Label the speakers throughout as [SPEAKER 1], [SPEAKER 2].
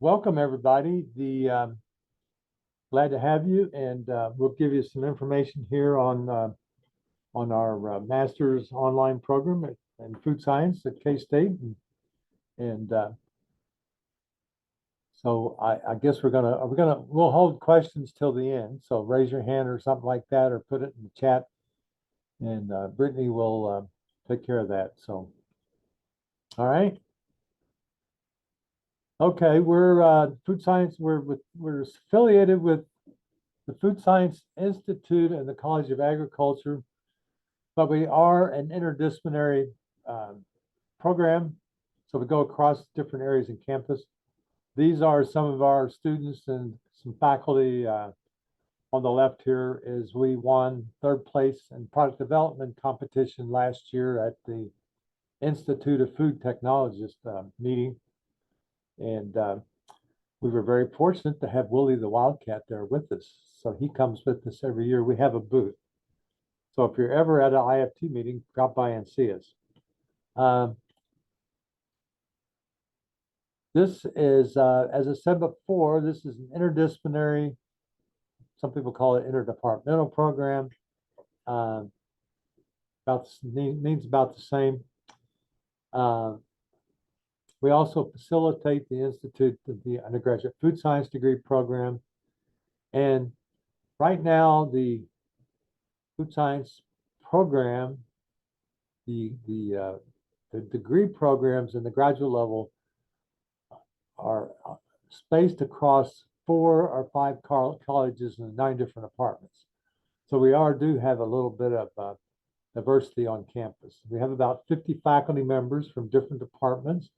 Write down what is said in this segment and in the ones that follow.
[SPEAKER 1] welcome everybody. Glad to have you, and we'll give you some information here on our master's online program in food science at K-State, and so I guess we'll hold questions till the end. So raise your hand or something like that, or put it in the chat, and Brittany will take care of that. So, all right. Okay, we're food science. We're affiliated with the Food Science Institute and the College of Agriculture, but we are an interdisciplinary program. So we go across different areas in campus. These are some of our students and some faculty. On the left here is we won third place in product development competition last year at the Institute of Food Technologists meeting. And we were very fortunate to have Willie the Wildcat there with us. So he comes with us every year. We have a booth. So if you're ever at an IFT meeting, drop by and see us. This is, as I said before, this is an interdisciplinary, some people call it interdepartmental program. Means about the same. We also facilitate the Institute of the undergraduate food science degree program. And right now, the food science program, the degree programs in the graduate level are spaced across 4 or 5 colleges and 9 different departments. So we do have a little bit of diversity on campus. We have about 50 faculty members from different departments.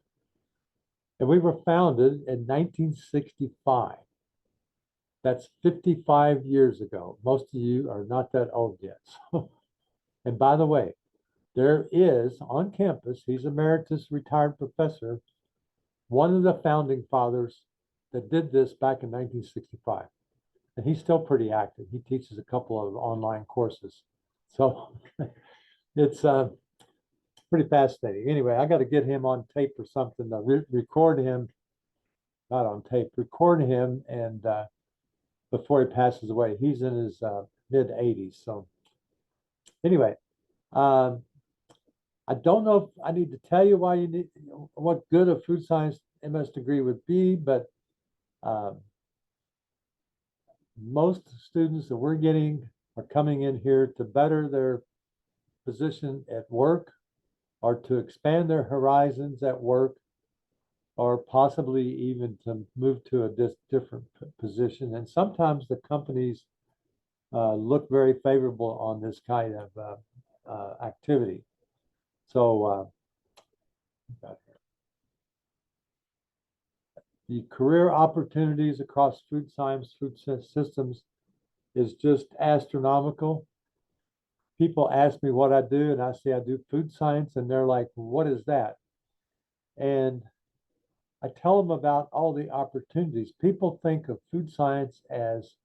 [SPEAKER 1] And we were founded in 1965. That's 55 years ago. Most of you are not that old yet. And by the way, there is on campus, he's emeritus retired professor, one of the founding fathers that did this back in 1965. And he's still pretty active. He teaches a couple of online courses. So it's pretty fascinating. Anyway, I got to get him on tape or something to record him, not on tape, record him, and before he passes away. He's in his mid 80s. So anyway, I don't know if I need to tell you why you need what good a food science MS degree would be, but most students that we're getting are coming in here to better their position at work, or to expand their horizons at work, or possibly even to move to a different position. And sometimes the companies look very favorable on this kind of activity. So the career opportunities across food science, food systems is just astronomical. People ask me what I do, and I say I do food science, and they're like, what is that? And I tell them about all the opportunities. People think of food science as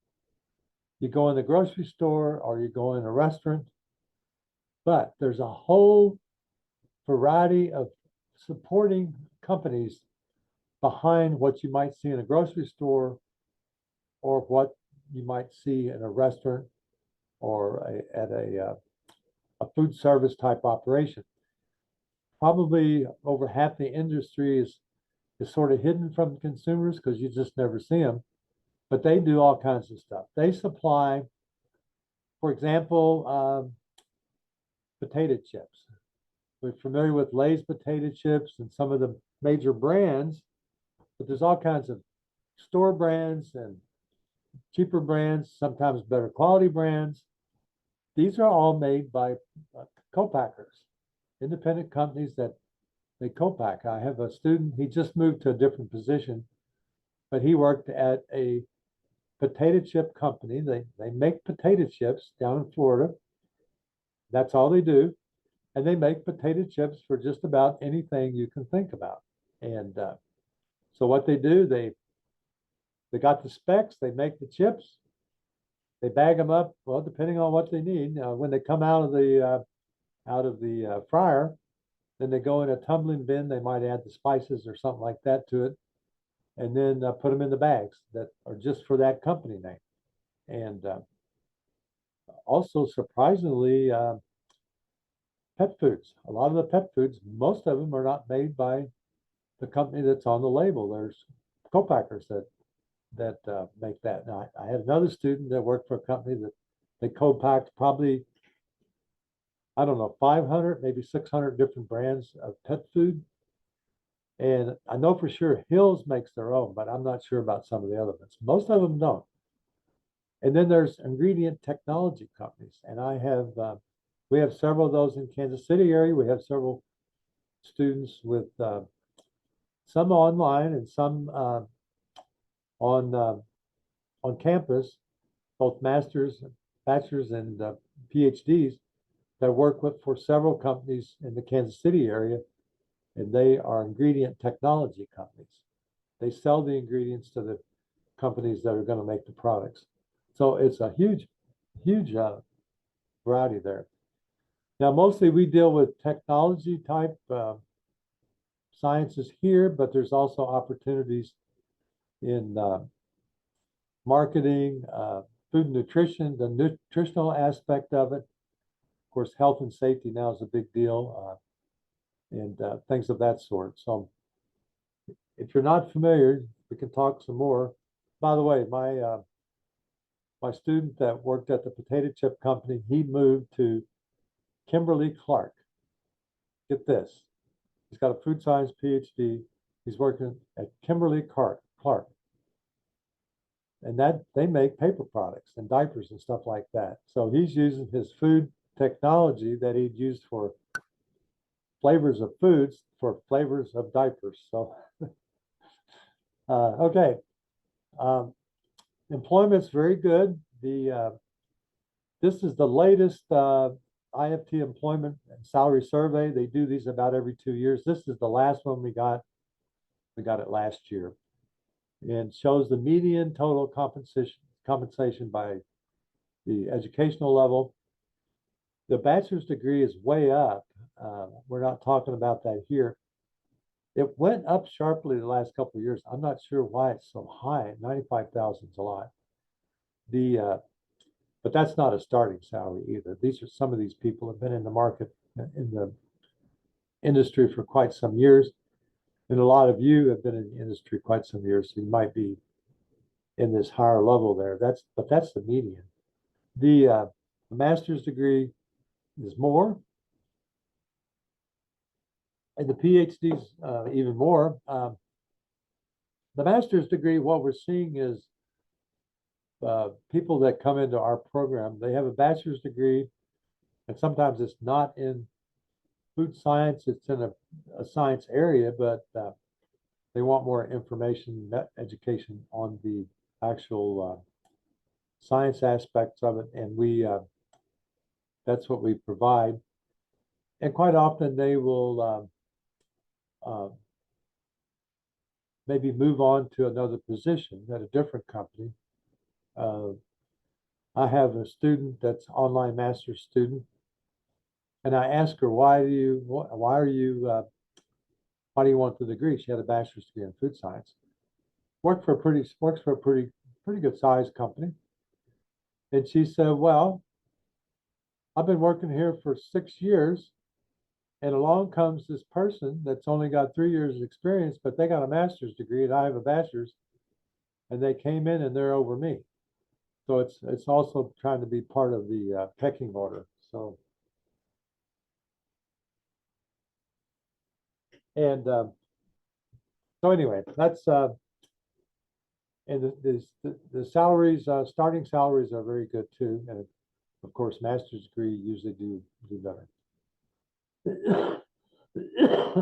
[SPEAKER 1] you go in the grocery store or you go in a restaurant, but there's a whole variety of supporting companies behind what you might see in a grocery store or what you might see in a restaurant or at a food service type operation. Probably over half the industry is sort of hidden from consumers because you just never see them, but they do all kinds of stuff. They supply, for example, potato chips. We're familiar with Lay's potato chips and some of the major brands, but there's all kinds of store brands and cheaper brands, sometimes better quality brands. These are all made by co-packers, independent companies that they co-pack. I have a student, he just moved to a different position, but he worked at a potato chip company. They make potato chips down in Florida. That's all they do. And they make potato chips for just about anything you can think about. And so what they do, they got the specs, they make the chips, they bag them up, well, depending on what they need. When they come out of the fryer, then they go in a tumbling bin. They might add the spices or something like that to it. and then put them in the bags that are just for that company name. And also, surprisingly, pet foods. A lot of the pet foods, most of them are not made by the company that's on the label. There's co-packers that make that. Now, I had another student that worked for a company that they co-packed probably, I don't know, 500, maybe 600 different brands of pet food. And I know for sure Hills makes their own, but I'm not sure about some of the other ones. Most of them don't. And then there's ingredient technology companies, and we have several of those in Kansas City area. We have several students with some online and some on on campus, both masters, bachelors, and PhDs that work with for several companies in the Kansas City area, and they are ingredient technology companies. They sell the ingredients to the companies that are going to make the products. So it's a huge variety there. Now, mostly we deal with technology type sciences here, but there's also opportunities in marketing, food and nutrition, the nutritional aspect of it. Of course, health and safety now is a big deal, and things of that sort. So if you're not familiar, we can talk some more. By the way, my student that worked at the potato chip company, he moved to Kimberly Clark. Get this. He's got a food science PhD. He's working at Kimberly Clark. And that they make paper products and diapers and stuff like that. So he's using his food technology that he'd used for flavors of foods for flavors of diapers. So, okay. Employment's very good. This is the latest IFT employment and salary survey. They do these about every 2 years. This is the last one we got. We got it last year, and shows the median total compensation by the educational level. The bachelor's degree is way up. We're not talking about that here. It went up sharply the last couple of years. I'm not sure why it's so high. 95,000 is a lot. But that's not a starting salary either. These are some of these people have been in the market in the industry for quite some years, and a lot of you have been in the industry quite some years, so you might be in this higher level there. But that's the median. The master's degree is more, and the PhD's even more. The master's degree, what we're seeing is people that come into our program, they have a bachelor's degree, and sometimes it's not in food science, it's in a science area, but they want more information, education on the actual science aspects of it, and that's what we provide. And quite often they will maybe move on to another position at a different company. I have a student that's online master's student, and I asked her, why do you want the degree? She had a bachelor's degree in food science. Works for a pretty good sized company. And she said, well, I've been working here for 6 years, and along comes this person that's only got 3 years of experience, but they got a master's degree and I have a bachelor's, and they came in and they're over me. So it's also trying to be part of the pecking order. So, and so anyway, that's and the salaries, starting salaries are very good too, and of course, master's degree usually do better.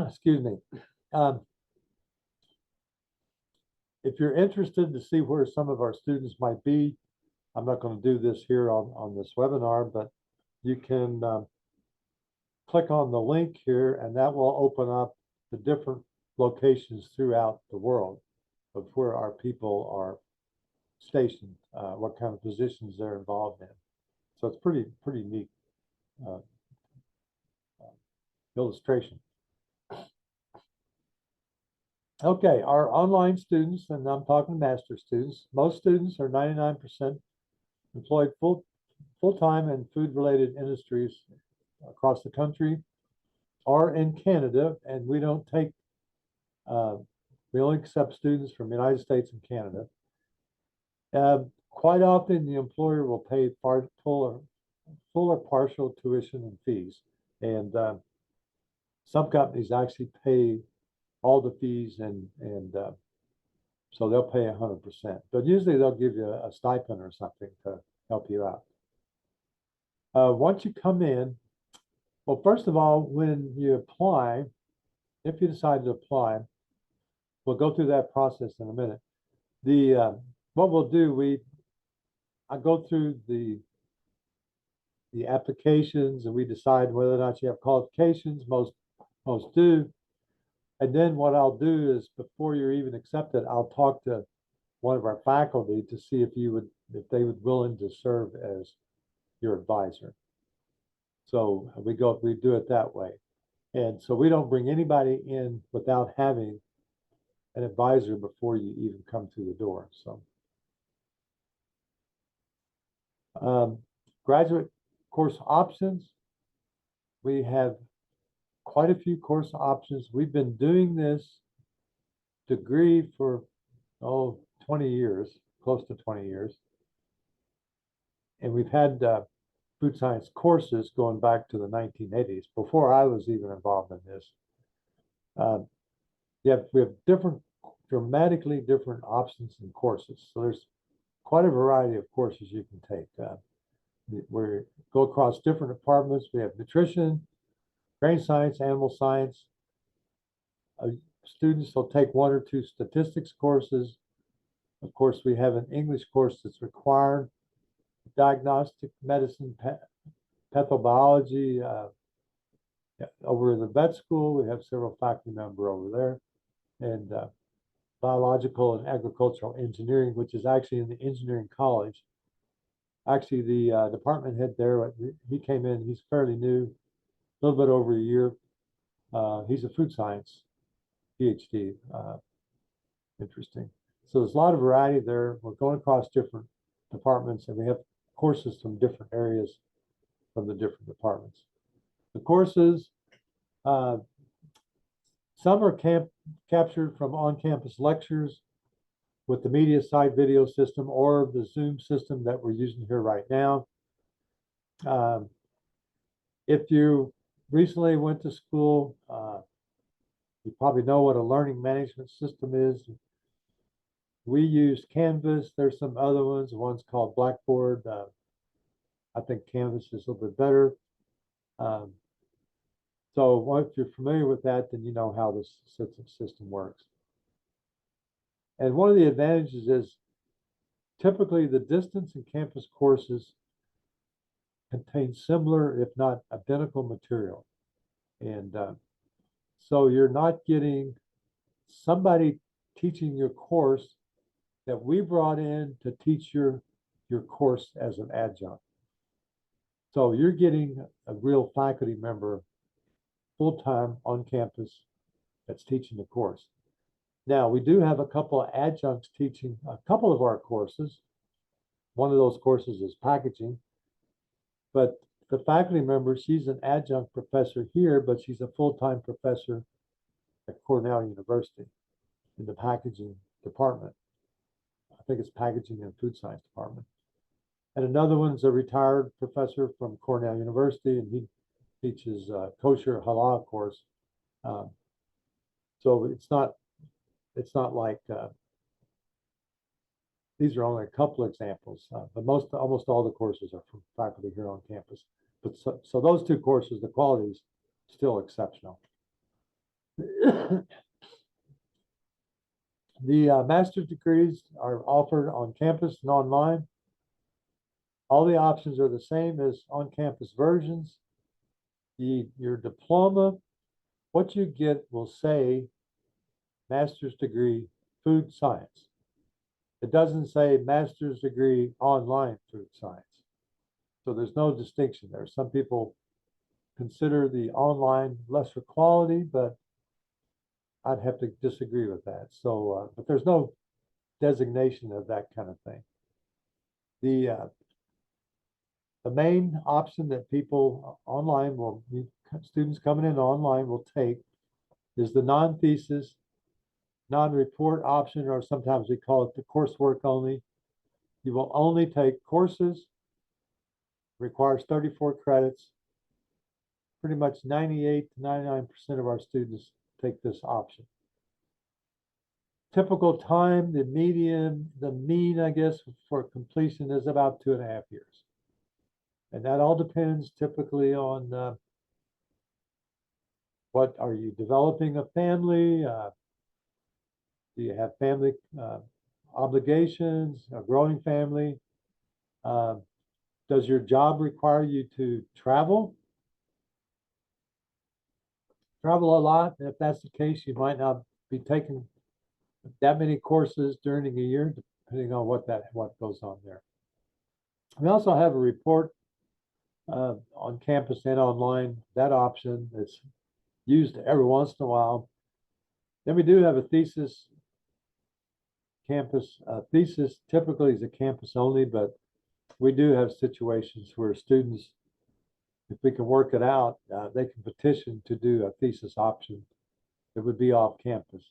[SPEAKER 1] Excuse me. If you're interested to see where some of our students might be, I'm not going to do this here on this webinar, but you can click on the link here, and that will open up the different locations throughout the world of where our people are stationed, what kind of positions they're involved in. So it's pretty neat illustration. Okay, our online students, and I'm talking master students, most students are 99% employed full-time in food-related industries across the country or in Canada, and we don't take, uh, we only accept students from the United States and Canada. Quite often, the employer will pay full or partial tuition and fees, and some companies actually pay all the fees, and so they'll pay 100%. But usually, they'll give you a stipend or something to help you out. Once you come in, well, first of all, when you apply, if you decide to apply, we'll go through that process in a minute. The what we'll do, I go through the applications and we decide whether or not you have qualifications. Most do. And then what I'll do is before you're even accepted, I'll talk to one of our faculty to see if they would willing to serve as your advisor. So we do it that way. And so we don't bring anybody in without having an advisor before you even come through the door. So graduate course options, we have quite a few course options. We've been doing this degree for 20 years, close to 20 years. And we've had food science courses going back to the 1980s, before I was even involved in this. We have dramatically different options and courses. So there's quite a variety of courses you can take. We go across different departments. We have nutrition, brain science, animal science. Students will take one or two statistics courses. Of course, we have an English course that's required, diagnostic medicine, pathobiology. Over in the vet school, we have several faculty members over there, and biological and agricultural engineering, which is actually in the engineering college. Actually, the department head there, he came in, he's fairly new, a little bit over a year. He's a food science PhD. Interesting. So there's a lot of variety there. We're going across different departments, and we have courses from different areas from the different departments. The courses, some are captured from on-campus lectures with the MediaSite video system or the Zoom system that we're using here right now. If you recently went to school, you probably know what a learning management system is. We use Canvas. There's some other ones. One's called Blackboard. I think Canvas is a little bit better. So if you're familiar with that, then you know how this system works. And one of the advantages is typically the distance and campus courses contain similar, if not identical, material. And so you're not getting somebody teaching your course that we brought in to teach your course as an adjunct. So you're getting a real faculty member full-time on campus that's teaching the course. Now, we do have a couple of adjuncts teaching a couple of our courses. One of those courses is packaging, but the faculty member, she's an adjunct professor here, but she's a full-time professor at Cornell University in the packaging department. I think it's packaging and food science department. And another one's a retired professor from Cornell University, and he teaches kosher halal course. So it's not like these are only a couple examples, but almost all the courses are from faculty here on campus. But so those two courses, the quality is still exceptional. The master's degrees are offered on campus and online. All the options are the same as on-campus versions. Your diploma, what you get will say master's degree food science. It doesn't say master's degree online food science. So there's no distinction there. Some people consider the online lesser quality, but I'd have to disagree with that. So, but there's no designation of that kind of thing. The main option that people online will, students coming in online will take is the non-thesis, non-report option, or sometimes we call it the coursework only. You will only take courses, requires 34 credits. Pretty much 98 to 99% of our students take this option. Typical time, the median, the mean, I guess, for completion is about 2.5 years. And that all depends typically on what are you developing a family? Do you have family obligations, a growing family? Does your job require you to travel? Travel a lot. If that's the case, you might not be taking that many courses during a year, depending on what goes on there. We also have a report on campus and online, that option that's used every once in a while. Then we do have a thesis campus. Thesis typically is a campus only, but we do have situations where students, if we can work it out, they can petition to do a thesis option that would be off campus.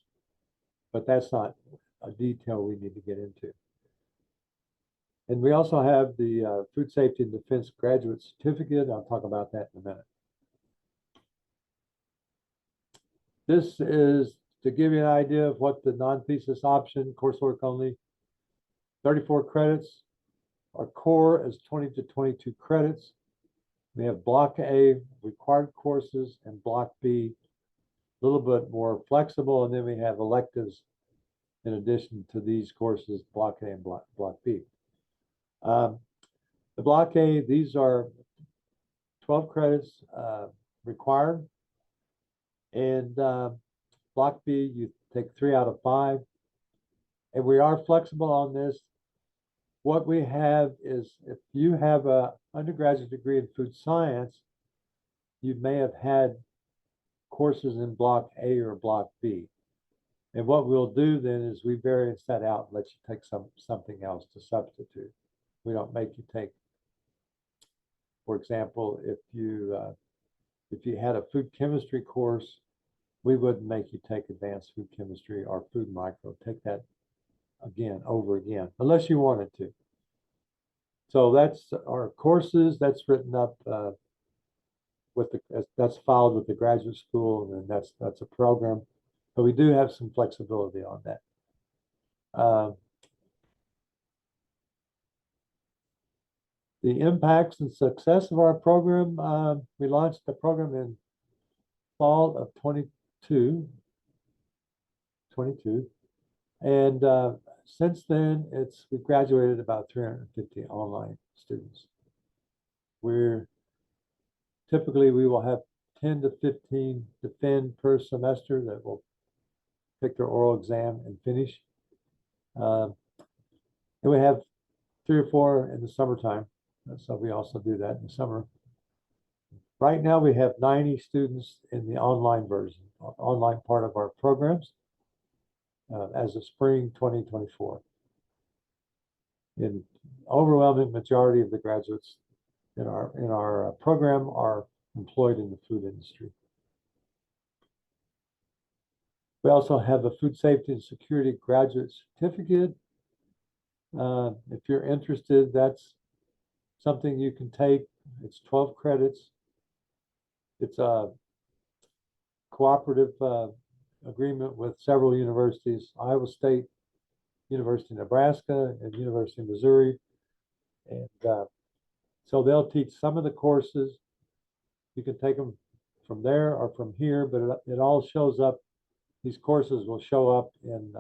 [SPEAKER 1] But that's not a detail we need to get into. And we also have the Food Safety and Defense Graduate Certificate. I'll talk about that in a minute. This is to give you an idea of what the non-thesis option, coursework only, 34 credits. Our core is 20 to 22 credits. We have Block A, required courses, and Block B, a little bit more flexible. And then we have electives in addition to these courses, Block A and Block B. The Block A, these are 12 credits required. And Block B, you take 3 out of 5. And we are flexible on this. What we have is, if you have an undergraduate degree in food science, you may have had courses in Block A or Block B. And what we'll do then is we variance that out and let you take something else to substitute. We don't make you take, for example, if you had a food chemistry course, we wouldn't make you take advanced food chemistry or food micro. Take that again, over again, unless you wanted to. So that's our courses. That's written up that's filed with the graduate school, and then that's a program. But we do have some flexibility on that. The impacts and success of our program, we launched the program in fall of 22. And since then, we graduated about 350 online students. Typically we will have 10 to 15 defend per semester that will take their oral exam and finish. And we have 3 or 4 in the summertime. So we also do that in the summer. Right now we have 90 students in the online version, online part of our programs as of spring 2024. An overwhelming majority of the graduates in our program are employed in the food industry. We also have a food safety and security graduate certificate. If you're interested, that's something you can take. It's 12 credits. It's a cooperative agreement with several universities, Iowa State, University of Nebraska, and University of Missouri. And so they'll teach some of the courses. You can take them from there or from here, but it all shows up. These courses will show up in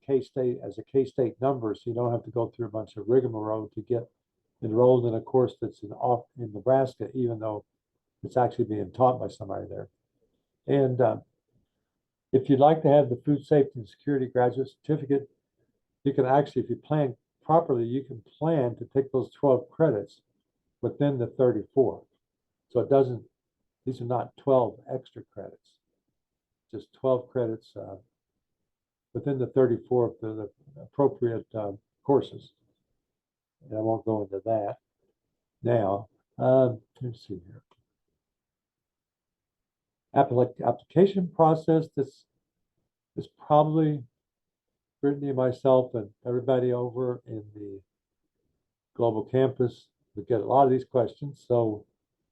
[SPEAKER 1] K-State as a K-State number, so you don't have to go through a bunch of rigmarole to get enrolled in a course that's in Nebraska, even though it's actually being taught by somebody there. And if you'd like to have the food safety and security graduate certificate, you can actually, if you plan properly, you can plan to take those 12 credits within the 34. So these are not 12 extra credits. just 12 credits within the 34 of the appropriate courses. And I won't go into that now. Let's see here. Application process. This is probably Brittany, myself, and everybody over in the global campus. We get a lot of these questions, so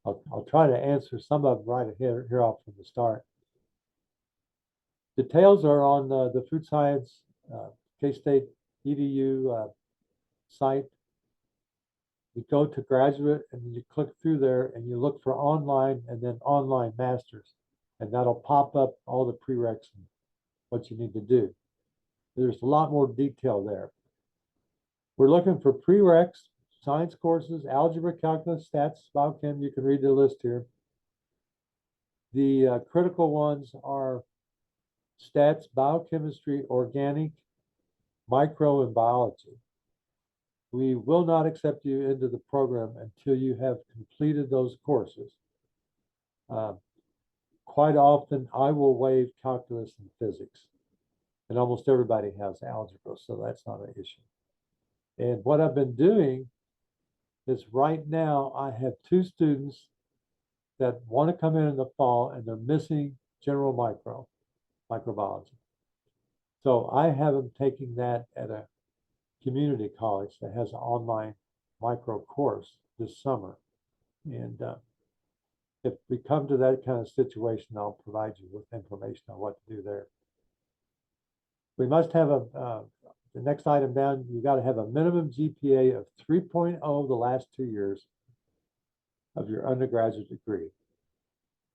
[SPEAKER 1] I'll try to answer some of them right here off from the start. Details are on the Food Science K-State EDU site. You go to graduate and you click through there and you look for online and then online masters, and that'll pop up all the prereqs and what you need to do. There's a lot more detail there. We're looking for prereqs, science courses, algebra, calculus, stats, biochem. You can read the list here. The critical ones are stats, biochemistry, organic, micro, and biology. We will not accept you into the program until you have completed those courses. Quite often, I will waive calculus and physics, and almost everybody has algebra, so that's not an issue. And what I've been doing is right now, I have 2 students that want to come in the fall, and they're missing general microbiology. So I have them taking that at a community college that has an online micro course this summer. And if we come to that kind of situation, I'll provide you with information on what to do there. We must have the next item down, you got to have a minimum GPA of 3.0 the last 2 years of your undergraduate degree.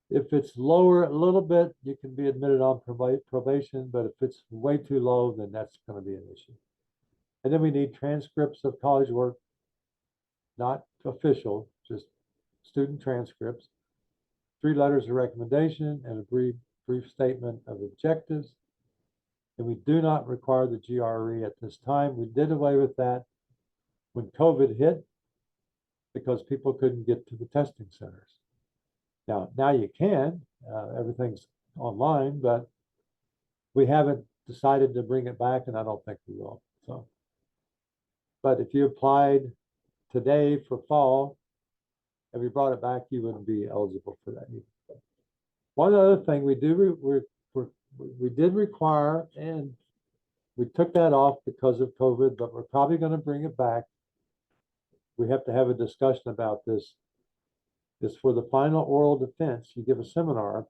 [SPEAKER 1] If it's lower a little bit, you can be admitted on probation, but if it's way too low, then that's going to be an issue. And then we need transcripts of college work, not official, just student transcripts, 3 letters of recommendation, and a brief statement of objectives. And we do not require the GRE at this time. We did away with that when COVID hit because people couldn't get to the testing centers. Now you can, everything's online, but we haven't decided to bring it back, and I don't think we will. So, but if you applied today for fall and we brought it back, you wouldn't be eligible for that either. One other thing we did require, and we took that off because of COVID, but we're probably going to bring it back. We have to have a discussion about this. Is for the final oral defense, you give a seminar.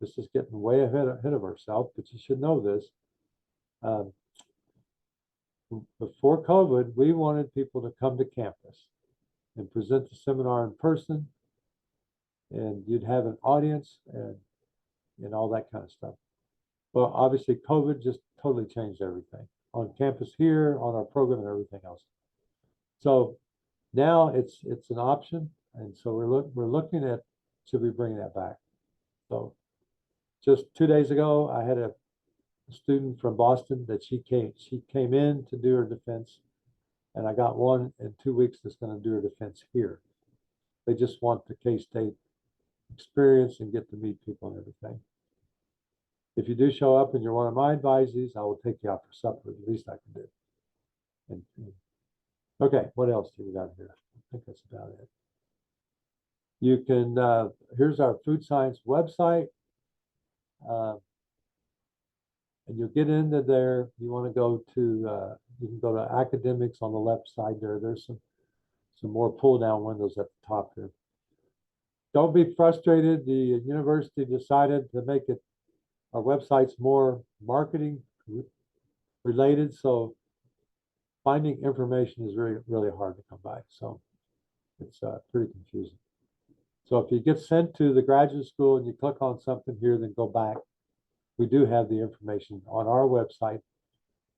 [SPEAKER 1] This is getting way ahead of ourselves, but you should know this. Before COVID, we wanted people to come to campus and present the seminar in person, and you'd have an audience and all that kind of stuff. Well, obviously, COVID just totally changed everything on campus here, on our program, and everything else. So now it's an option. And so we're looking at, should we bring that back? So just 2 days ago, I had a student from Boston that she came in to do her defense, and I got one in 2 weeks that's going to do her defense here. They just want the K-State experience and get to meet people and everything. If you do show up and you're one of my advisees, I will take you out for supper. The least I can do. And okay, what else do we got here? I think that's about it. You can, here's our food science website. And you'll get into there. You want to go to, you can go to academics on the left side there. There's some more pull down windows at the top here. Don't be frustrated. The university decided to make it, our website's more marketing related. So finding information is really, really hard to come by. So it's pretty confusing. So if you get sent to the graduate school and you click on something here, then go back. We do have the information on our website.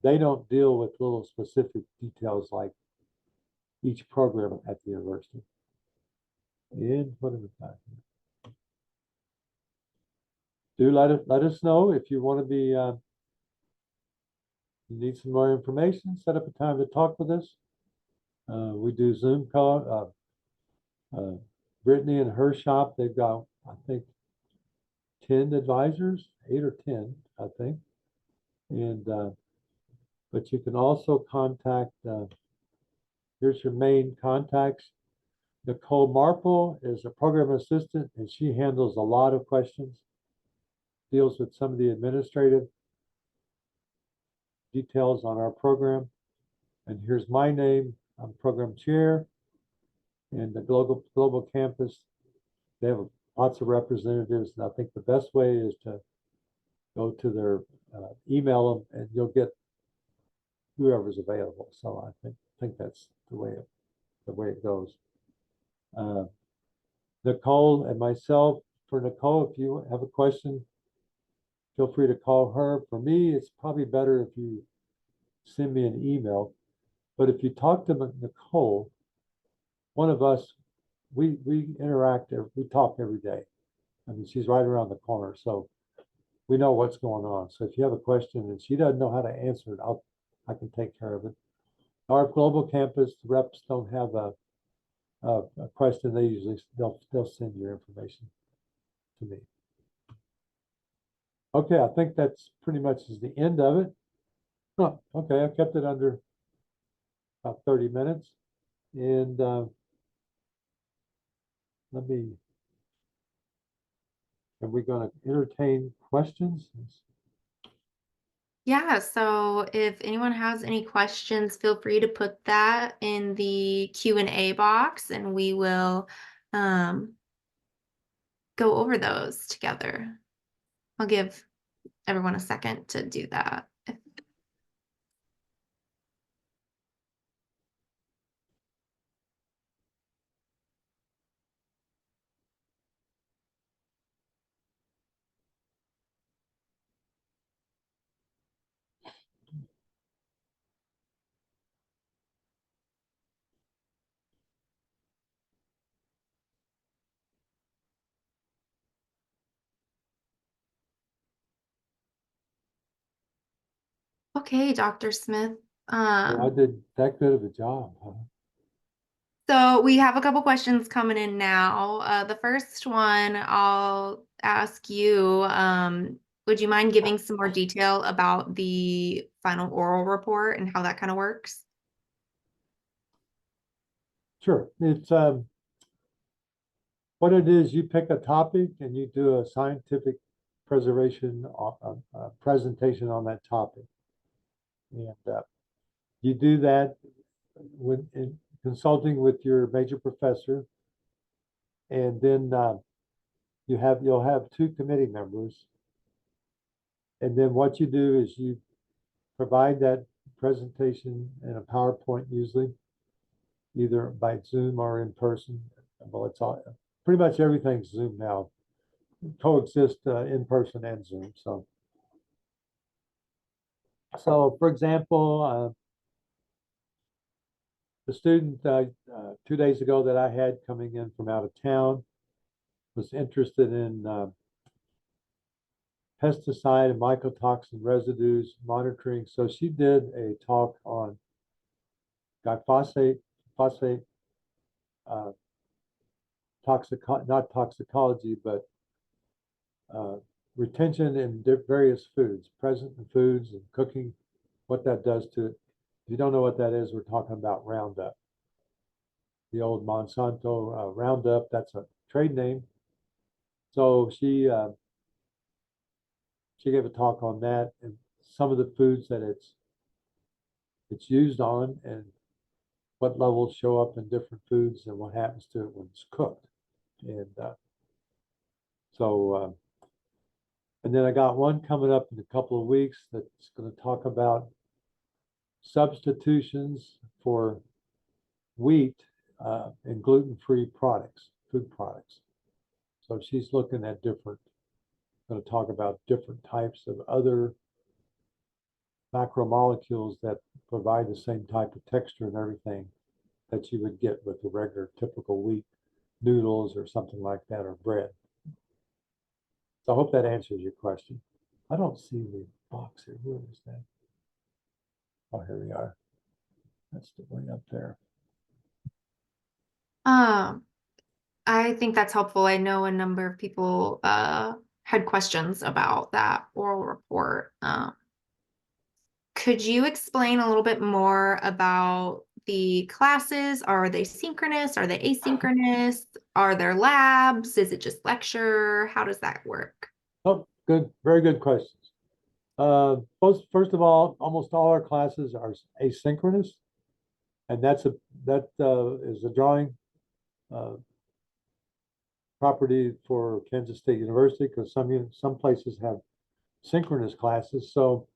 [SPEAKER 1] They don't deal with little specific details like each program at the university. And what have we got here? Do let us know if you want to be, you need some more information, set up a time to talk with us. We do Zoom call. Brittany and her shop, they've got, I think, 10 advisors, 8 or 10, I think. And but you can also contact, here's your main contacts. Nicole Marple is a program assistant, and she handles a lot of questions, deals with some of the administrative details on our program. And here's my name. I'm program chair. And the global campus, they have lots of representatives. And I think the best way is to go to their email them, and you'll get whoever's available. So I think that's the way it goes. Nicole and myself. For Nicole, if you have a question, feel free to call her. For me, it's probably better if you send me an email. But if you talk to Nicole, one of us, we interact, we talk every day. I mean, she's right around the corner, so we know what's going on. So if you have a question and she doesn't know how to answer it, I can take care of it. Our global campus reps don't have a question. They usually they'll send your information to me. Okay, I think that's pretty much is the end of it. Oh, okay, I kept it under about 30 minutes. And are we going to entertain questions?
[SPEAKER 2] Yeah, so if anyone has any questions, feel free to put that in the Q&A box and we will go over those together. I'll give everyone a second to do that. Okay, Dr. Smith.
[SPEAKER 1] I did that good of a job, huh?
[SPEAKER 2] So we have a couple questions coming in now. The first one I'll ask you, would you mind giving some more detail about the final oral report and how that kind of works?
[SPEAKER 1] Sure. It's what it is, you pick a topic and you do a scientific preservation presentation on that topic. And you do that when in consulting with your major professor. And then you'll have two committee members. And then what you do is you provide that presentation in a PowerPoint, usually either by Zoom or in person. Well, it's all pretty much everything's Zoom now. Coexist in person and Zoom. So for example, the student 2 days ago that I had coming in from out of town was interested in pesticide and mycotoxin residues monitoring. So she did a talk on glyphosate, phosphate, not toxicology, but retention in various foods, present in foods and cooking, what that does to it. If you don't know what that is, we're talking about Roundup. The old Monsanto Roundup, that's a trade name. So she gave a talk on that and some of the foods that it's used on and what levels show up in different foods and what happens to it when it's cooked. And and then I got one coming up in a couple of weeks that's going to talk about substitutions for wheat and gluten-free products, food products. So she's looking at going to talk about different types of other macromolecules that provide the same type of texture and everything that you would get with the regular typical wheat noodles or something like that, or bread. So I hope that answers your question. I don't see the box here. Where is that? Oh, here we are. That's the way up there.
[SPEAKER 2] I think that's helpful. I know a number of people had questions about that oral report. Could you explain a little bit more about the classes? Are they synchronous? Are they asynchronous? Are there labs? Is it just lecture? How does that work?
[SPEAKER 1] Oh, good, very good questions. First of all, almost all our classes are asynchronous, and that is a drawing uh, property for Kansas State University because some places have synchronous classes. So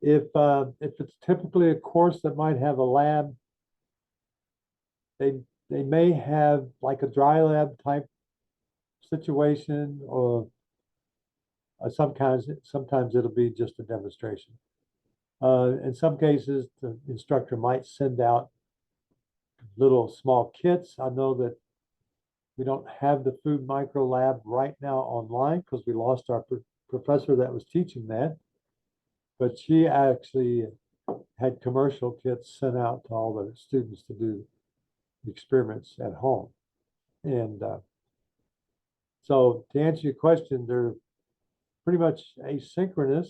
[SPEAKER 1] if it's typically a course that might have a lab, they they may have like a dry lab type situation, or sometimes it'll be just a demonstration. In some cases, the instructor might send out little small kits. I know that we don't have the food micro lab right now online because we lost our professor that was teaching that, but she actually had commercial kits sent out to all the students to do the experiments at home. And so to answer your question, they're pretty much asynchronous.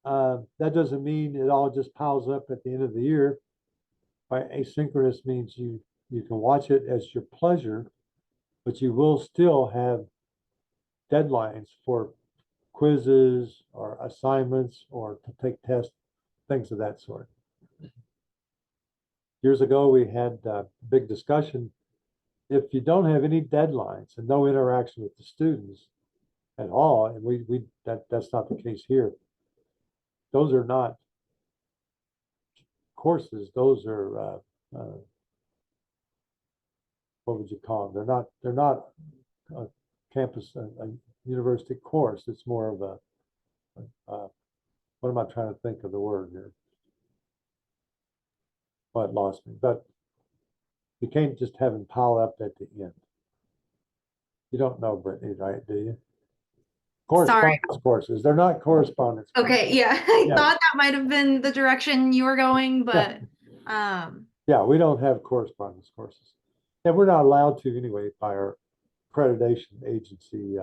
[SPEAKER 1] That doesn't mean it all just piles up at the end of the year. By asynchronous means you can watch it as your pleasure, but you will still have deadlines for quizzes or assignments or to take tests, things of that sort. Years ago, we had a big discussion. If you don't have any deadlines and no interaction with the students at all, and that's not the case here. Those are not courses. Those are what would you call them? They're not a campus, a university course. It's more of what am I trying to think of the word here? Oh, it lost me. But you can't just have them pile up at the end. You don't know, Brittany, right? Do you?
[SPEAKER 2] Sorry.
[SPEAKER 1] Correspondence courses. They're not correspondence courses.
[SPEAKER 2] Okay, yeah, I
[SPEAKER 1] Yeah.
[SPEAKER 2] thought that might have been the direction you were going, but
[SPEAKER 1] Yeah, we don't have correspondence courses. And we're not allowed to anyway by our accreditation agency.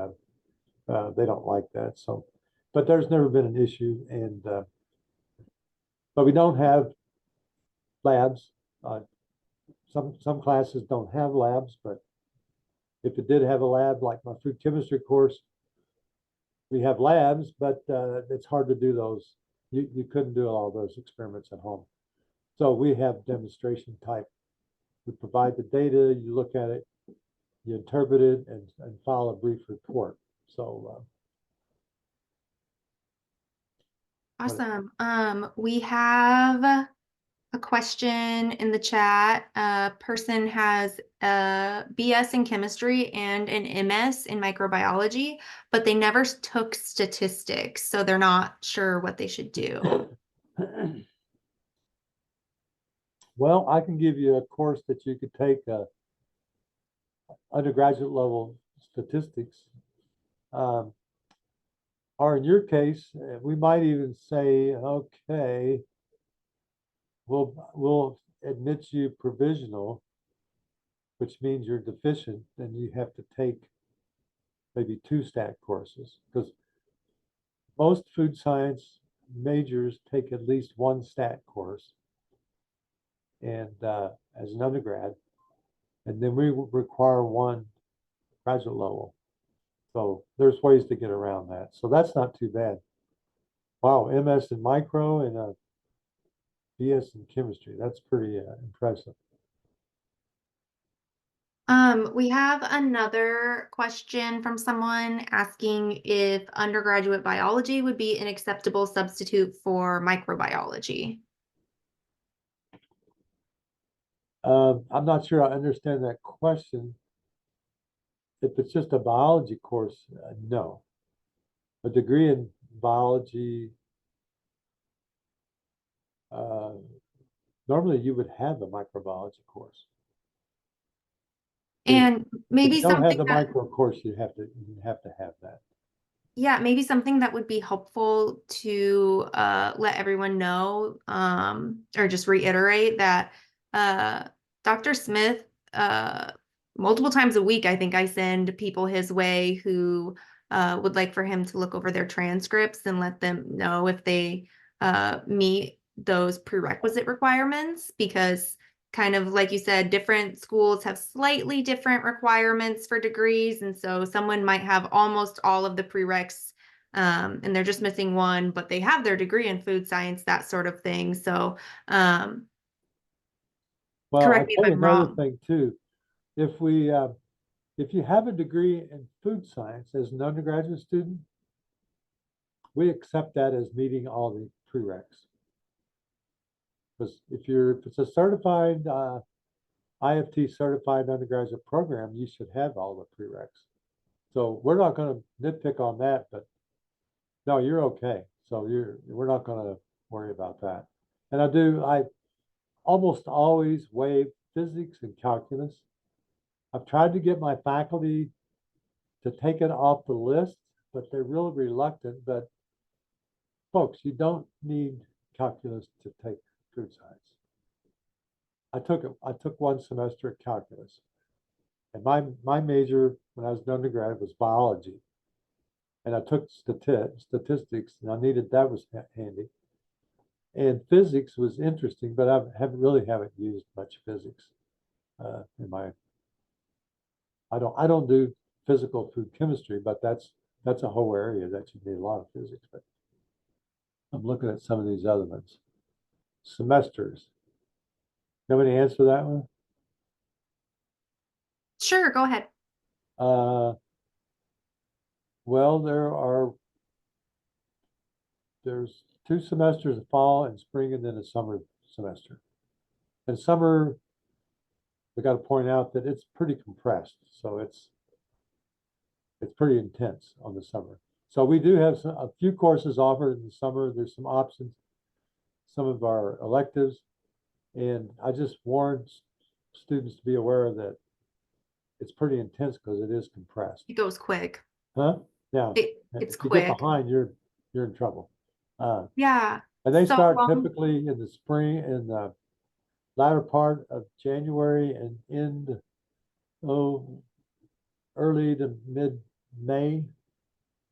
[SPEAKER 1] They don't like that. So, but there's never been an issue. And but we don't have labs. Some classes don't have labs, but if it did have a lab, like my food chemistry course, we have labs, but it's hard to do those. You couldn't do all those experiments at home. So we have demonstration type. We provide the data, you look at it, you interpret it, and file a brief report. So
[SPEAKER 2] awesome. We have a question in the chat. A person has a BS in chemistry and an MS in microbiology, but they never took statistics, so they're not sure what they should do.
[SPEAKER 1] well, I can give you a course that you could take undergraduate level statistics. Or in your case, we might even say, okay, we'll admit you provisional, which means you're deficient, and you have to take maybe 2 stat courses because most food science majors take at least 1 stat course and as an undergrad, and then we require 1 graduate level. So there's ways to get around that. So that's not too bad. Wow, MS in micro and a BS in chemistry. That's pretty impressive.
[SPEAKER 2] We have another question from someone asking if undergraduate biology would be an acceptable substitute for microbiology.
[SPEAKER 1] I'm not sure I understand that question. If it's just a biology course, no. A degree in biology, normally you would have a microbiology course.
[SPEAKER 2] And maybe
[SPEAKER 1] if you don't have
[SPEAKER 2] something
[SPEAKER 1] the
[SPEAKER 2] that,
[SPEAKER 1] micro course, you have to have that.
[SPEAKER 2] yeah, maybe something that would be helpful to let everyone know, or just reiterate that Dr. Smith, multiple times a week, I think I send people his way who would like for him to look over their transcripts and let them know if they meet those prerequisite requirements, because kind of like you said, different schools have slightly different requirements for degrees. And so someone might have almost all of the prereqs, and they're just missing one, but they have their degree in food science, that sort of thing. So
[SPEAKER 1] Well,
[SPEAKER 2] correct
[SPEAKER 1] I'll
[SPEAKER 2] me if
[SPEAKER 1] tell you
[SPEAKER 2] I'm
[SPEAKER 1] another
[SPEAKER 2] wrong.
[SPEAKER 1] thing too. If we, if you have a degree in food science as an undergraduate student, we accept that as meeting all the prereqs. Because if it's a certified, IFT certified undergraduate program, you should have all the prereqs. So we're not going to nitpick on that, but no, you're okay. So we're not going to worry about that. And I almost always waive physics and calculus. I've tried to get my faculty to take it off the list, but they're real reluctant. But folks, you don't need calculus to take food science. I took one semester of calculus. And my major when I was an undergrad was biology. And I took statistics, and I needed that was handy. And physics was interesting, but I haven't used much physics in my. I don't do physical food chemistry, but that's a whole area that you need a lot of physics. But I'm looking at some of these other ones. Semesters. You have any answer for that one?
[SPEAKER 2] Sure, go ahead.
[SPEAKER 1] Well, there's 2 semesters, a fall and spring, and then a summer semester. And summer, we got to point out that it's pretty compressed, so it's pretty intense on the summer. So we do have a few courses offered in the summer. There's some options, some of our electives, and I just warned students to be aware that it's pretty intense because it is compressed.
[SPEAKER 2] It goes quick.
[SPEAKER 1] Huh? Yeah.
[SPEAKER 2] It's
[SPEAKER 1] If you get
[SPEAKER 2] quick.
[SPEAKER 1] behind, you're in trouble.
[SPEAKER 2] Yeah.
[SPEAKER 1] And they
[SPEAKER 2] So
[SPEAKER 1] start
[SPEAKER 2] long.
[SPEAKER 1] typically in the spring, in the latter part of January and end, oh, early to mid May.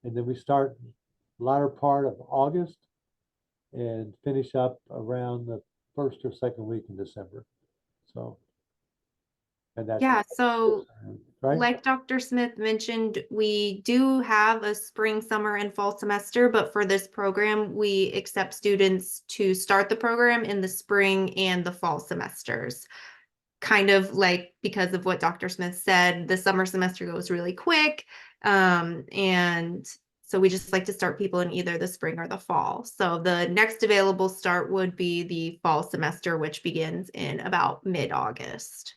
[SPEAKER 1] And then we start latter part of August and finish up around the first or second week in December. So, and that's
[SPEAKER 2] Yeah, so
[SPEAKER 1] right.
[SPEAKER 2] like Dr. Smith mentioned, we do have a spring, summer, and fall semester, but for this program, we accept students to start the program in the spring and the fall semesters. Kind of like because of what Dr. Smith said, the summer semester goes really quick. And so we just like to start people in either the spring or the fall. So the next available start would be the fall semester, which begins in about mid-August.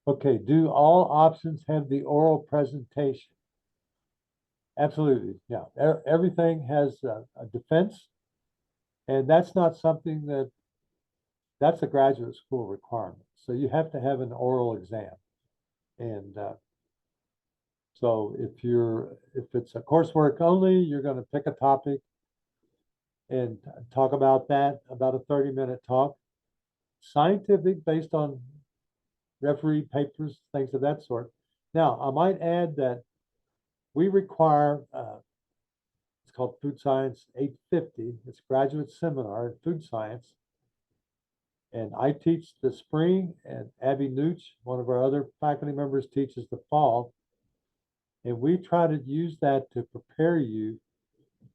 [SPEAKER 1] Okay, do all options have the oral presentation? Absolutely, yeah. Everything has a defense, and that's not something that's a graduate school requirement. So you have to have an oral exam. And so if it's a coursework only, you're going to pick a topic and talk about that, about a 30-minute talk. Scientific, based on referee papers, things of that sort. Now, I might add that we require, it's called Food Science 850. It's a graduate seminar in food science. And I teach the spring, and Abby Nooch, one of our other faculty members, teaches the fall. And we try to use that to prepare you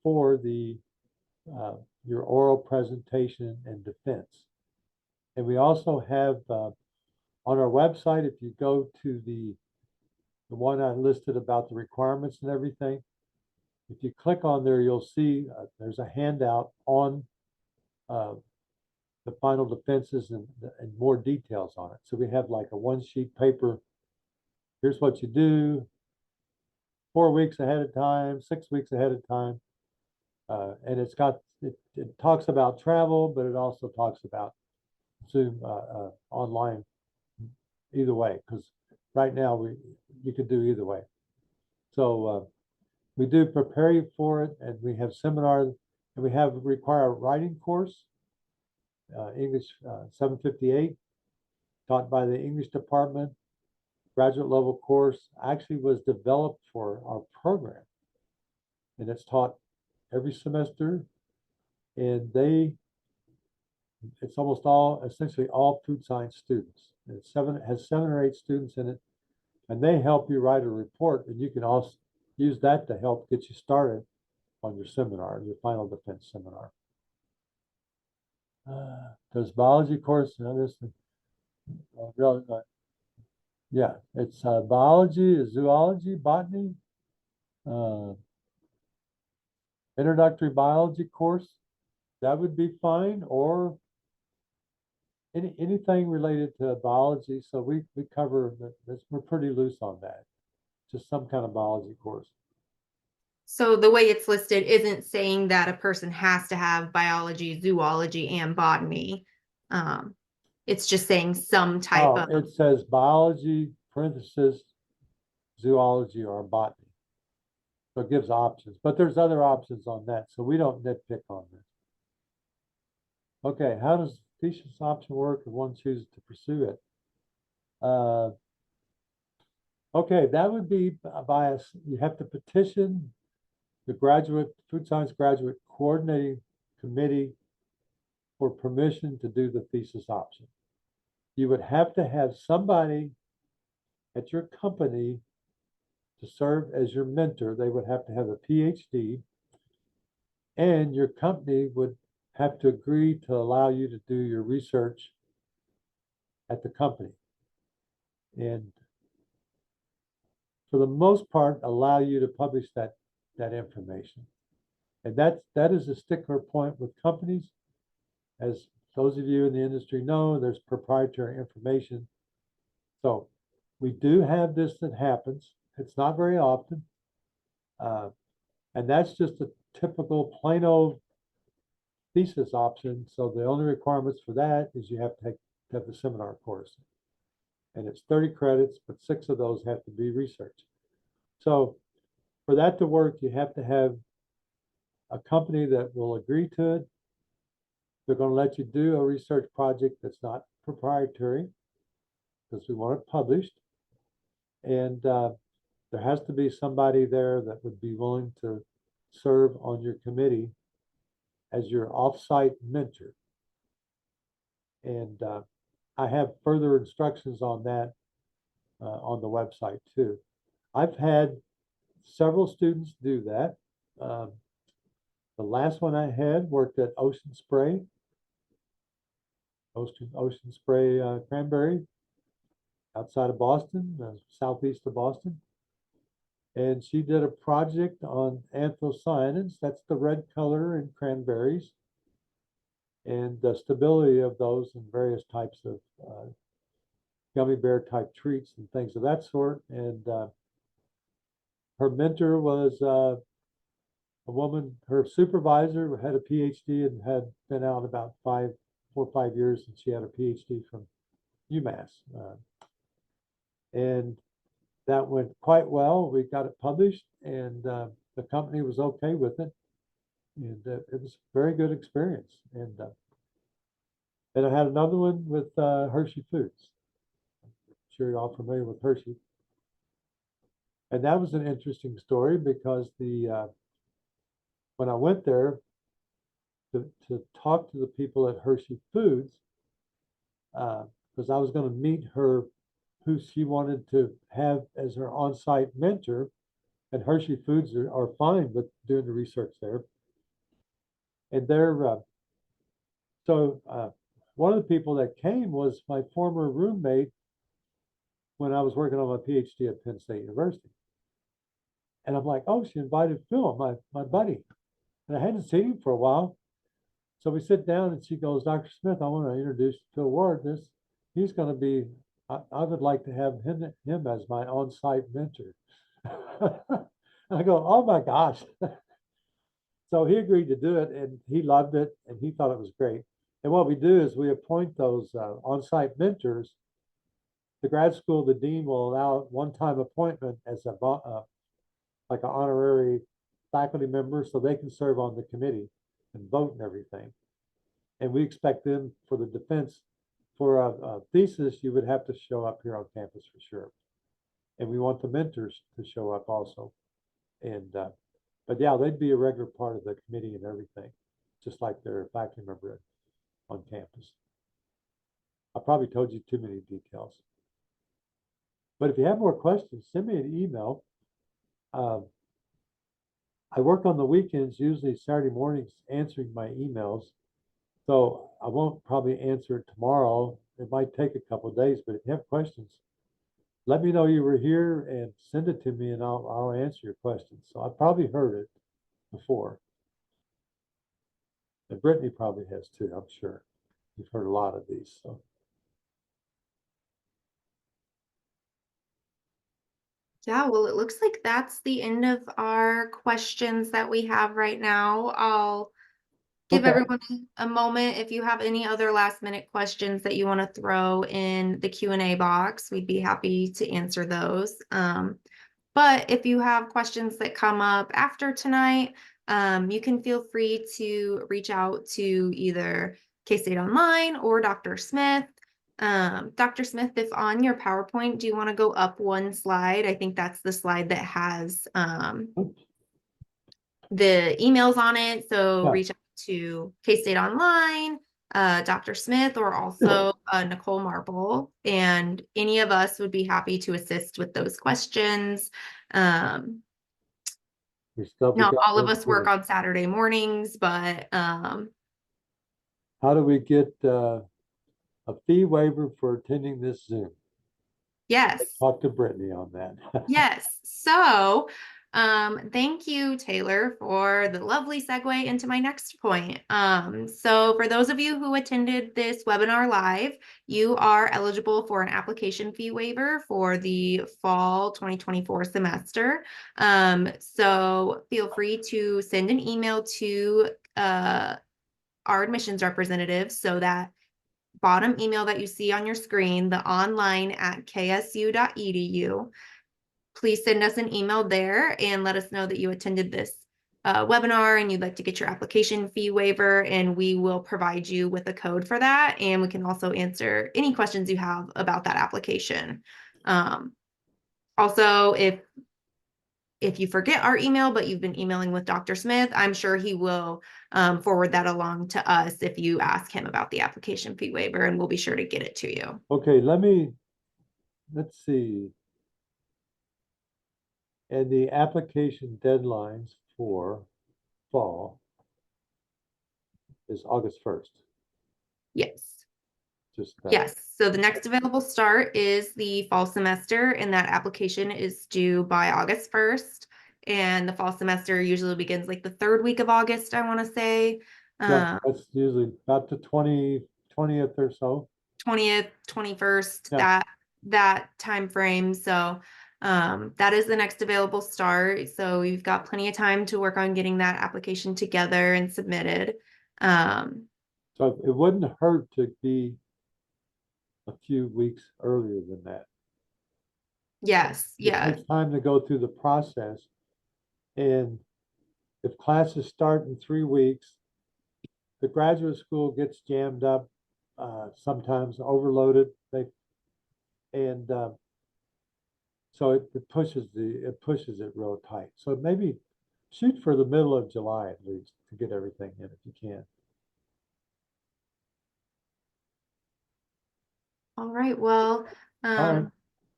[SPEAKER 1] for your oral presentation and defense. And we also have on our website, if you go to the one I listed about the requirements and everything, if you click on there, you'll see there's a handout on the final defenses and more details on it. So we have like a 1-sheet paper. Here's what you do 4 weeks ahead of time, 6 weeks ahead of time. And it talks about travel, but it also talks about Zoom online either way, because right now you could do either way. So we do prepare you for it, and we have seminars, and we require a writing course, English 758, taught by the English department. graduate level course actually was developed for our program. And it's taught every semester. And it's almost all, essentially all food science students. And it has 7 or 8 students in it. And they help you write a report. And you can also use that to help get you started on your seminar, your final defense seminar. There's biology course. Really, yeah, it's biology, zoology, botany, introductory biology course. That would be fine, or anything related to biology. So we cover this. We're pretty loose on that. Just some kind of biology course.
[SPEAKER 2] So the way it's listed isn't saying that a person has to have biology, zoology, and botany. It's just saying some type
[SPEAKER 1] Oh,
[SPEAKER 2] of.
[SPEAKER 1] it says biology, parenthesis, zoology, or botany. So it gives options, but there's other options on that. So we don't nitpick on this. Okay, how does thesis option work if one chooses to pursue it? Okay, that would be by you have to petition the food science graduate coordinating committee for permission to do the thesis option. You would have to have somebody at your company to serve as your mentor. They would have to have a PhD, and your company would have to agree to allow you to do your research at the company. And for the most part, allow you to publish that information. And that is a stickler point with companies. As those of you in the industry know, there's proprietary information. So we do have this that happens. It's not very often. And that's just a typical plain old thesis option. So the only requirements for that is you have to have the seminar course. And it's 30 credits, but 6 of those have to be research. So for that to work, you have to have a company that will agree to it. They're going to let you do a research project that's not proprietary because we want it published. And there has to be somebody there that would be willing to serve on your committee as your offsite mentor. And I have further instructions on that on the website too. I've had several students do that. The last one I had worked at Ocean Spray Cranberry outside of Boston, southeast of Boston. And she did a project on anthocyanins, that's the red color in cranberries, and the stability of those in various types of gummy bear type treats and things of that sort. And her mentor was a woman, her supervisor had a PhD and had been out about 4 or 5 years, and she had a PhD from UMass. And that went quite well. We got it published, and the company was okay with it. And it was a very good experience. And I had another one with Hershey Foods. I'm sure you're all familiar with Hershey. And that was an interesting story because when I went there to talk to the people at Hershey Foods, because I was going to meet her, who she wanted to have as her on-site mentor, and Hershey Foods are fine with doing the research there. And one of the people that came was my former roommate when I was working on my PhD at Penn State University. And I'm like, oh, she invited Phil, my buddy. And I hadn't seen him for a while. So we sit down and she goes, Dr. Smith, I want to introduce Phil Ward. He's going to be, I would like to have him as my on-site mentor. I go, oh my gosh. So he agreed to do it, and he loved it, and he thought it was great. And what we do is we appoint those on-site mentors. The grad school, the dean will allow one-time appointment as like an honorary faculty member, so they can serve on the committee and vote and everything. And we expect them for the defense. For a thesis, you would have to show up here on campus for sure. And we want the mentors to show up also. And, but yeah, they'd be a regular part of the committee and everything, just like their faculty member on campus. I probably told you too many details. But if you have more questions, send me an email. I work on the weekends, usually Saturday mornings, answering my emails. So I won't probably answer it tomorrow. It might take a couple of days, but if you have questions, let me know you were here and send it to me and I'll answer your questions. So I've probably heard it before. And Brittany probably has too, I'm sure. You've heard a lot of these, so.
[SPEAKER 2] Yeah, well, it looks like that's the end of our questions that we have right now. I'll give
[SPEAKER 1] Okay.
[SPEAKER 2] everyone a moment. If you have any other last minute questions that you want to throw in the Q&A box, we'd be happy to answer those. But if you have questions that come up after tonight, you can feel free to reach out to either K-State Online or Dr. Smith. Dr. Smith, if on your PowerPoint, do you want to go up one slide? I think that's the slide that has the emails on it. So
[SPEAKER 1] Yeah.
[SPEAKER 2] reach out to K-State Online, Dr. Smith, or also Nicole Marble, and any of us would be happy to assist with those questions. Not all of us work on Saturday mornings, but
[SPEAKER 1] how do we get a fee waiver for attending this Zoom?
[SPEAKER 2] yes.
[SPEAKER 1] Talk to Brittany on that.
[SPEAKER 2] Yes. So thank you, Taylor, for the lovely segue into my next point. So for those of you who attended this webinar live, you are eligible for an application fee waiver for the fall 2024 semester. So feel free to send an email to our admissions representative, so that bottom email that you see on your screen, the online@ksu.edu. Please send us an email there and let us know that you attended this webinar and you'd like to get your application fee waiver, and we will provide you with a code for that. And we can also answer any questions you have about that application. Also, if you forget our email, but you've been emailing with Dr. Smith, I'm sure he will forward that along to us if you ask him about the application fee waiver, and we'll be sure to get it to you.
[SPEAKER 1] Okay, let's see. And the application deadlines for fall is August 1st.
[SPEAKER 2] Yes.
[SPEAKER 1] Just
[SPEAKER 2] yes. So the next available start is the fall semester, and that application is due by August 1st. And the fall semester usually begins like the third week of August, I want to say.
[SPEAKER 1] Yeah, that's usually about the 20th or so.
[SPEAKER 2] 20th, 21st,
[SPEAKER 1] Yeah.
[SPEAKER 2] that time frame. So that is the next available start. So you've got plenty of time to work on getting that application together and submitted.
[SPEAKER 1] So it wouldn't hurt to be a few weeks earlier than that.
[SPEAKER 2] Yes, yeah.
[SPEAKER 1] It takes time to go through the process. And if classes start in 3 weeks, the graduate school gets jammed up, sometimes overloaded. So it pushes it real tight. So maybe shoot for the middle of July at least to get everything in if you can.
[SPEAKER 2] All right. Well,
[SPEAKER 1] All right.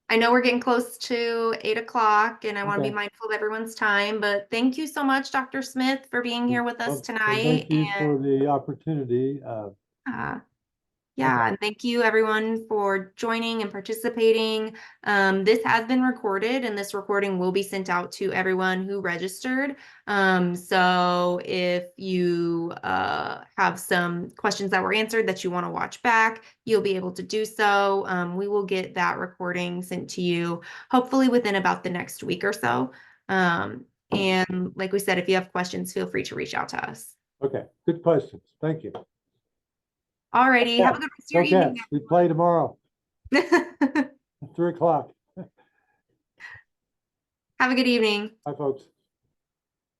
[SPEAKER 2] I know we're getting close to 8 o'clock, and I want to be
[SPEAKER 1] Okay.
[SPEAKER 2] mindful of everyone's time, but thank you so much, Dr. Smith, for being here with us
[SPEAKER 1] Well,
[SPEAKER 2] tonight.
[SPEAKER 1] thank you for the opportunity.
[SPEAKER 2] Yeah, and thank you everyone for joining and participating. This has been recorded, and this recording will be sent out to everyone who registered. So if you have some questions that were answered that you want to watch back, you'll be able to do so. We will get that recording sent to you hopefully within about the next week or so. And like we said, if you have questions, feel free to reach out to us.
[SPEAKER 1] Okay, good questions. Thank you.
[SPEAKER 2] All righty. Have a good rest of your evening.
[SPEAKER 1] We play tomorrow. 3 o'clock.
[SPEAKER 2] Have a good evening.
[SPEAKER 1] Bye, folks.